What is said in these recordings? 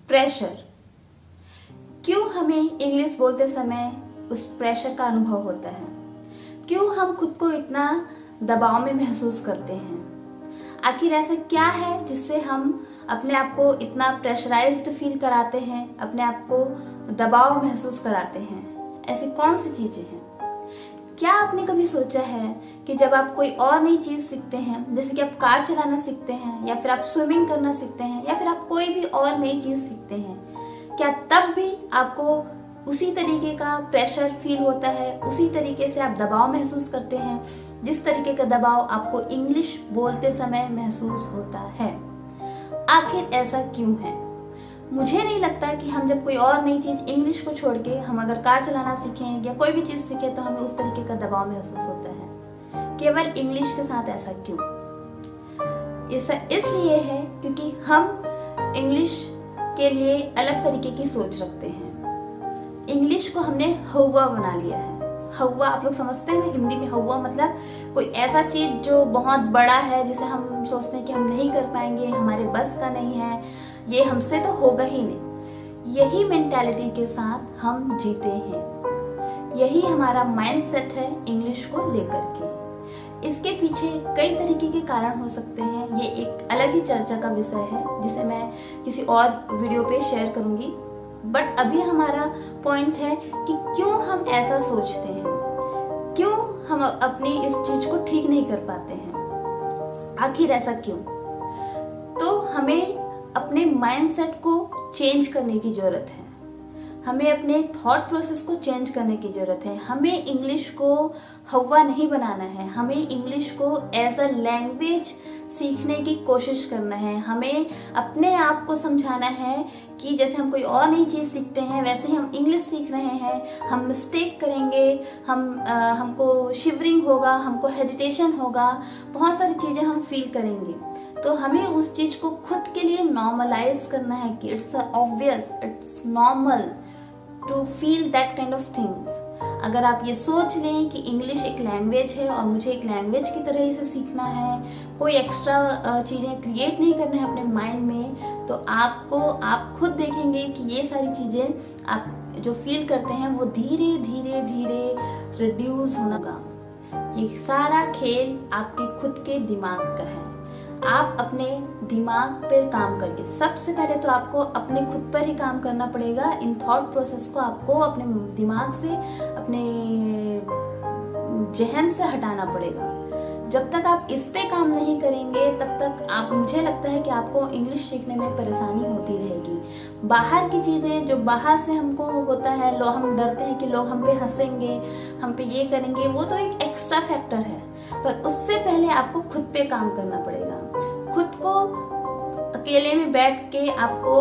Pressure. क्यों हमें English बोलते समय उस प्रेशर का अनुभव होता है? क्यों हम खुद को इतना दबाव में महसूस करते हैं? आखिर ऐसा क्या है जिससे हम अपने आप को इतना प्रेशराइज्ड फील कराते हैं, अपने आप को दबाव महसूस कराते हैं? ऐसी कौन सी चीजें हैं? क्या आपने कभी सोचा है कि जब आप कोई और नई चीज सीखते हैं, जैसे कि आप कार चलाना सीखते हैं या फिर आप स्विमिंग करना सीखते हैं या फिर आप कोई भी और नई चीज सीखते हैं, क्या तब भी आपको उसी तरीके का प्रेशर फील होता है, उसी तरीके से आप दबाव महसूस करते हैं जिस तरीके का दबाव आपको इंग्लिश बोलते समय महसूस होता है? आखिर ऐसा क्यों है? मुझे नहीं लगता कि हम जब कोई और नई चीज इंग्लिश को छोड़ के हम अगर कार चलाना सीखें या कोई भी चीज सीखें तो हमें उस तरीके का दबाव महसूस होता है। केवल इंग्लिश के साथ ऐसा क्यों? ऐसा इसलिए है क्योंकि हम इंग्लिश के लिए अलग तरीके की सोच रखते हैं। इंग्लिश को हमने हौवा बना लिया है। हौवा आप लोग समझते हैं ना? हिंदी में हौवा मतलब कोई ऐसा चीज जो बहुत बड़ा है, जिसे हम सोचते हैं कि हम नहीं कर पाएंगे, हमारे बस का नहीं है, ये हमसे तो होगा ही नहीं। यही मेंटालिटी के साथ हम जीते हैं। यही हमारा माइंडसेट है इंग्लिश को लेकर के। इसके पीछे कई तरीके के कारण हो सकते हैं। ये एक अलग ही चर्चा का विषय है जिसे मैं किसी और वीडियो पे शेयर करूंगी। बट अभी हमारा पॉइंट है कि क्यों हम ऐसा सोचते हैं, क्यों हम अपनी इस चीज को ठीक नहीं कर पाते हैं, आखिर ऐसा क्यों? तो हमें अपने माइंडसेट को चेंज करने की जरूरत है। हमें अपने थॉट प्रोसेस को चेंज करने की जरूरत है। हमें इंग्लिश को हवा नहीं बनाना है। हमें इंग्लिश को एज अ लैंग्वेज सीखने की कोशिश करना है। हमें अपने आप को समझाना है कि जैसे हम कोई और नई चीज सीखते हैं वैसे ही हम इंग्लिश सीख रहे हैं। हम मिस्टेक करेंगे, हमको शिवरिंग होगा, हमको हेजिटेशन होगा, बहुत सारी चीजें हम फील करेंगे। तो हमें उस चीज को खुद के लिए नॉर्मलाइज करना है कि it's obvious, it's normal to feel that kind of things. अगर आप ये सोच लें कि इंग्लिश एक लैंग्वेज है और मुझे एक लैंग्वेज की तरह इसे सीखना है, कोई एक्स्ट्रा चीज़ें क्रिएट नहीं करना है अपने माइंड में, तो आप खुद देखेंगे कि ये सारी चीज़ें आप जो फील करते हैं वो धीरे धीरे धीरे रिड्यूस होगा। ये सारा खेल आपके खुद के दिमाग का है। आप अपने दिमाग पर काम करिए। सबसे पहले तो आपको अपने खुद पर ही काम करना पड़ेगा। इन थॉट प्रोसेस को आपको अपने दिमाग से, अपने जहन से हटाना पड़ेगा। जब तक आप इस पे काम नहीं करेंगे तब तक मुझे लगता है कि आपको इंग्लिश सीखने में परेशानी होती रहेगी। बाहर की चीजें जो बाहर से हमको होता है, हम डरते हैं कि लोग हम पे हंसेंगे, हम पे ये करेंगे, वो तो एक एक्स्ट्रा फैक्टर है। पर उससे पहले आपको खुद पे काम करना पड़ेगा। खुद को अकेले में बैठ के आपको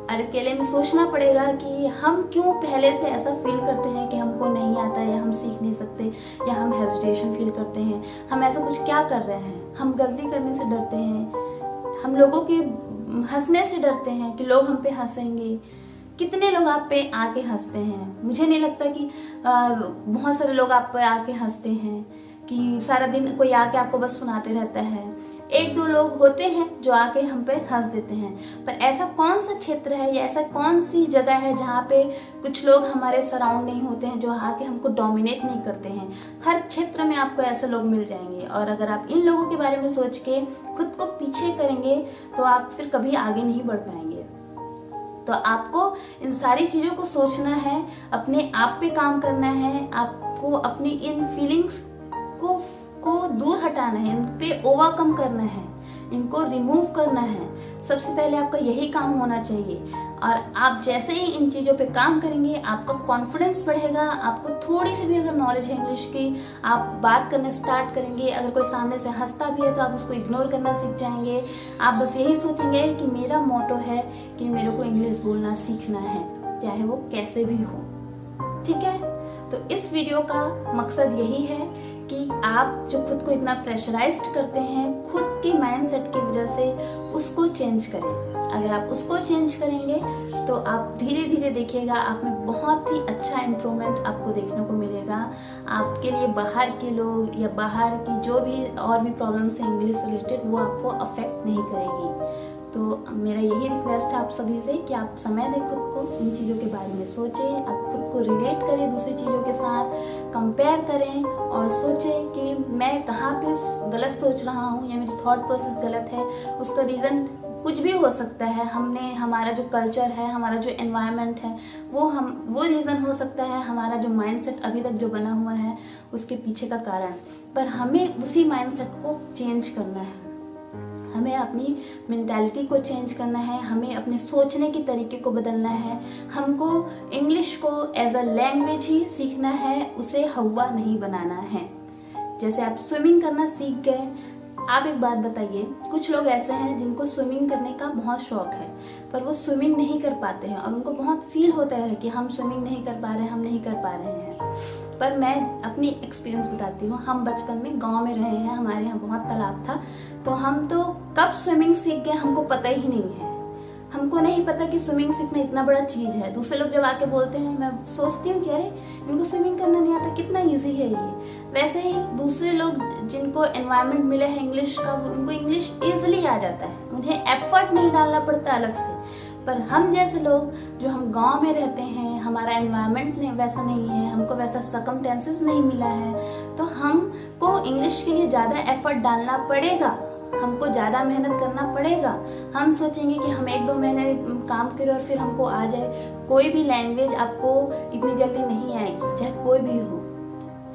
अकेले में सोचना पड़ेगा कि हम क्यों पहले से ऐसा फील करते हैं कि हमको नहीं आता या हम सीख नहीं सकते या हम हेजिटेशन फील करते हैं। हम ऐसा कुछ क्या कर रहे हैं? हम गलती करने से डरते हैं, हम लोगों के हंसने से डरते हैं कि लोग हम पे हंसेंगे। कितने लोग आप पे आके हंसते हैं? मुझे नहीं लगता कि बहुत सारे लोग आप पे आके हंसते हैं, कि सारा दिन कोई आके आपको बस सुनाते रहता है। एक दो लोग होते हैं जो आके हम पे हंस देते हैं। पर ऐसा कौन सा क्षेत्र है या ऐसा कौन सी जगह है जहाँ पे कुछ लोग हमारे सराउंड नहीं होते हैं, जो आके हमको डोमिनेट नहीं करते हैं? हर क्षेत्र में आपको ऐसे लोग मिल जाएंगे। और अगर आप इन लोगों के बारे में सोच के खुद को पीछे करेंगे तो आप फिर कभी आगे नहीं बढ़ पाएंगे। तो आपको इन सारी चीजों को सोचना है, अपने आप पे काम करना है, आपको अपनी इन फीलिंग्स को दूर हटाना है, इन पे ओवरकम करना है, इनको रिमूव करना है। सबसे पहले आपका यही काम होना चाहिए। और आप जैसे ही इन चीज़ों पे काम करेंगे आपका कॉन्फिडेंस बढ़ेगा। आपको थोड़ी सी भी अगर नॉलेज है इंग्लिश की, आप बात करना स्टार्ट करेंगे। अगर कोई सामने से हंसता भी है तो आप उसको इग्नोर करना सीख जाएंगे। आप बस यही सोचेंगे कि मेरा मोटो है कि मेरे को इंग्लिश बोलना सीखना है, चाहे वो कैसे भी हो। ठीक है? तो इस वीडियो का मकसद यही है कि आप जो खुद को इतना प्रेशराइज्ड करते हैं खुद के माइंडसेट की वजह से, उसको चेंज करें। अगर आप उसको चेंज करेंगे तो आप धीरे धीरे देखिएगा आप में बहुत ही अच्छा इम्प्रूवमेंट आपको देखने को मिलेगा। आपके लिए बाहर के लोग या बाहर की जो भी और भी प्रॉब्लम्स हैं इंग्लिश रिलेटेड, वो आपको अफेक्ट नहीं करेगी। तो मेरा यही रिक्वेस्ट है आप सभी से कि आप समय दें खुद को, इन चीज़ों के बारे में सोचें, आप खुद को रिलेट करें दूसरी चीज़ों के साथ, कंपेयर करें और सोचें कि मैं कहाँ पे गलत सोच रहा हूँ या मेरी थॉट प्रोसेस गलत है। उसका रीज़न कुछ भी हो सकता है, हमारा जो कल्चर है, हमारा जो एनवायरनमेंट है, वो रीज़न हो सकता है, हमारा जो माइंडसेट अभी तक जो बना हुआ है उसके पीछे का कारण। पर हमें उसी माइंडसेट को चेंज करना है, हमें अपनी मेंटालिटी को चेंज करना है, हमें अपने सोचने के तरीके को बदलना है। हमको इंग्लिश को एज अ लैंग्वेज ही सीखना है, उसे हवा नहीं बनाना है। जैसे आप स्विमिंग करना सीख गए, आप एक बात बताइए, कुछ लोग ऐसे हैं जिनको स्विमिंग करने का बहुत शौक है पर वो स्विमिंग नहीं कर पाते हैं और उनको बहुत फील होता है कि हम स्विमिंग नहीं कर पा रहे हैं, हम नहीं कर पा रहे हैं। पर मैं अपनी एक्सपीरियंस बताती हूँ। हम बचपन में गांव में रहे हैं, हमारे यहाँ बहुत तालाब था, तो हम तो कब स्विमिंग सीख गए हमको पता ही नहीं है। हमको नहीं पता कि स्विमिंग सीखना इतना बड़ा चीज़ है। दूसरे लोग जब आके बोलते हैं, मैं सोचती हूँ कि अरे इनको स्विमिंग करना नहीं आता, कितना इजी है ये। वैसे ही दूसरे लोग जिनको एनवायरनमेंट मिले है इंग्लिश का, उनको इंग्लिश ईजिली आ जाता है, उन्हें एफर्ट नहीं डालना पड़ता अलग से। पर हम जैसे लोग जो हम गांव में रहते हैं, हमारा एनवायरनमेंट वैसा नहीं है, हमको वैसा सर्कमस्टेंसेस नहीं मिला है, तो हमको इंग्लिश के लिए ज़्यादा एफर्ट डालना पड़ेगा, हमको ज़्यादा मेहनत करना पड़ेगा। हम सोचेंगे कि हम 1-2 महीने काम करें और फिर हमको आ जाए। कोई भी लैंग्वेज आपको इतनी जल्दी नहीं आएगी, चाहे कोई भी हो।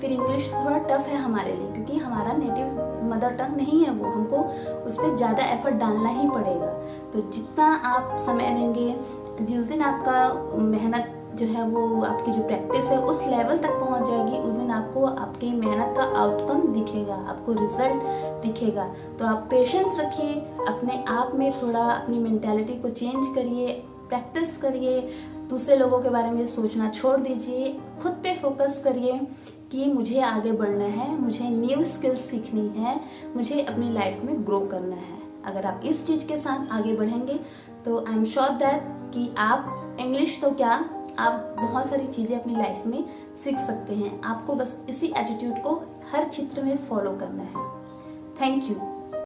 फिर इंग्लिश थोड़ा टफ है हमारे लिए क्योंकि हमारा नेटिव मदर टंग नहीं है वो, हमको उस पर ज़्यादा एफर्ट डालना ही पड़ेगा। तो जितना आप समय देंगे, जिस दिन आपका मेहनत जो है वो आपकी जो प्रैक्टिस है उस लेवल तक पहुंच जाएगी, उस दिन आपको आपकी मेहनत का आउटकम दिखेगा, आपको रिजल्ट दिखेगा। तो आप पेशेंस रखिए, अपने आप में थोड़ा अपनी मेंटालिटी को चेंज करिए, प्रैक्टिस करिए, दूसरे लोगों के बारे में सोचना छोड़ दीजिए, खुद पे फोकस करिए कि मुझे आगे बढ़ना है, मुझे न्यू स्किल्स सीखनी है, मुझे अपनी लाइफ में ग्रो करना है। अगर आप इस चीज़ के साथ आगे बढ़ेंगे तो आई एम श्योर दैट कि आप इंग्लिश तो क्या, आप बहुत सारी चीज़ें अपनी लाइफ में सीख सकते हैं। आपको बस इसी एटीट्यूड को हर क्षेत्र में फॉलो करना है। Thank you.